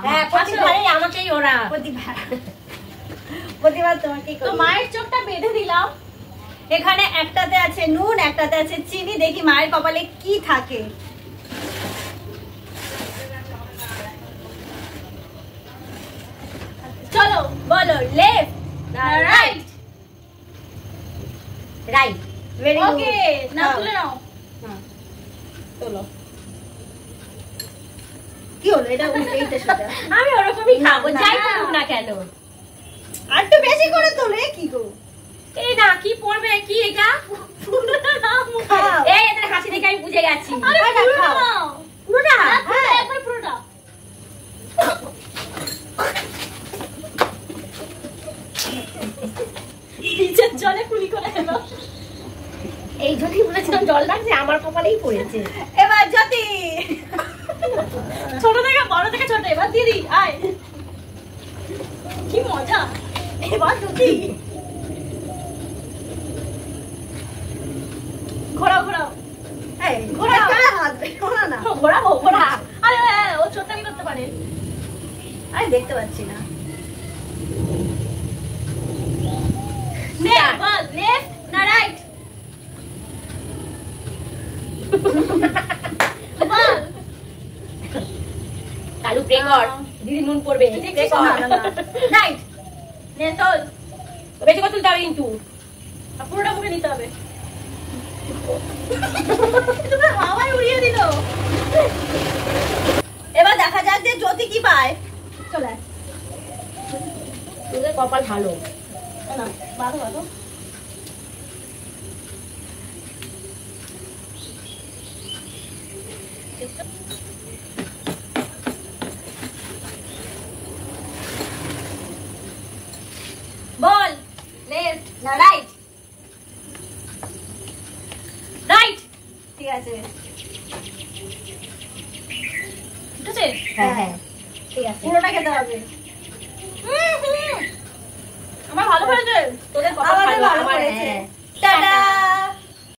হ্যাঁ প্রতিবারই আমাকেই ওরা প্রতিবার তোমাকে তো মায়ের চোখটা বেঁধে দিলাম। এখানে একটাতে আছে নুন, একটাতে আছে চিনি। দেখি মায়ের কপালে কি থাকে। চলো বলো left no right? Right. Very good. Okay না তুলে নাও। তোলো। কি হলো এটা? এইটা সোজা। আমি ওরকমই খাবো যাই করুক না কেন। আর একটু বেশি করে তোলে কি গো? এই না কি পড়বে কি এটা? খাও। এই এদের হাসি দেখে আমি বুঝে গেছি। আরে খাও, পুরোটা খাও। নাও। পুরোটা? হ্যাঁ একবার পুরোটা। নিচের জলে কুলি করে এলো। এই জন্যই বলেছিলাম জল লাগছে আমার কপালেই পড়েছে। এবার জ্যোতি। ছোট থেকে বড় থেকে ছোট। এবার দিদি আয়। কি মজা। এবার জ্যোতি। ঘোরাও ঘোরাও। এই ঘোড়া কার হাত? ঘোড়া না। ঘোরাবো ঘোরা। আরে ও ছোটটামি করতে পারে। আমি দেখতে পাচ্ছি না। নেক্সট বল লেফট না রাইট? বল। কালু প্রে কর দিদি নুন পড়বে। দেখছিস না? রাইট। নে তোল। বেশি করে তুলতে হবে কিন্তু। পুরোটা মুখে নিতে হবে। তোমার হাওয়ায় উড়িয়ে দিল। এবার দেখা যাক যে জ্যোতি কি পায়। চলে আয়। তোদের কপাল ভালো। না বাঁধো বাঁধো। বল লেফট না রাইট? রাইট। ঠিক আছে। ঠিক আছে হ্যাঁ হ্যাঁ ঠিক আছে। পুরোটা খেতে হবে। আমার ভালো হয়েছে। তোদের কপাল আমাদের ভালো ভালো আমার পড়েছে। হ্যাঁ। টাটা।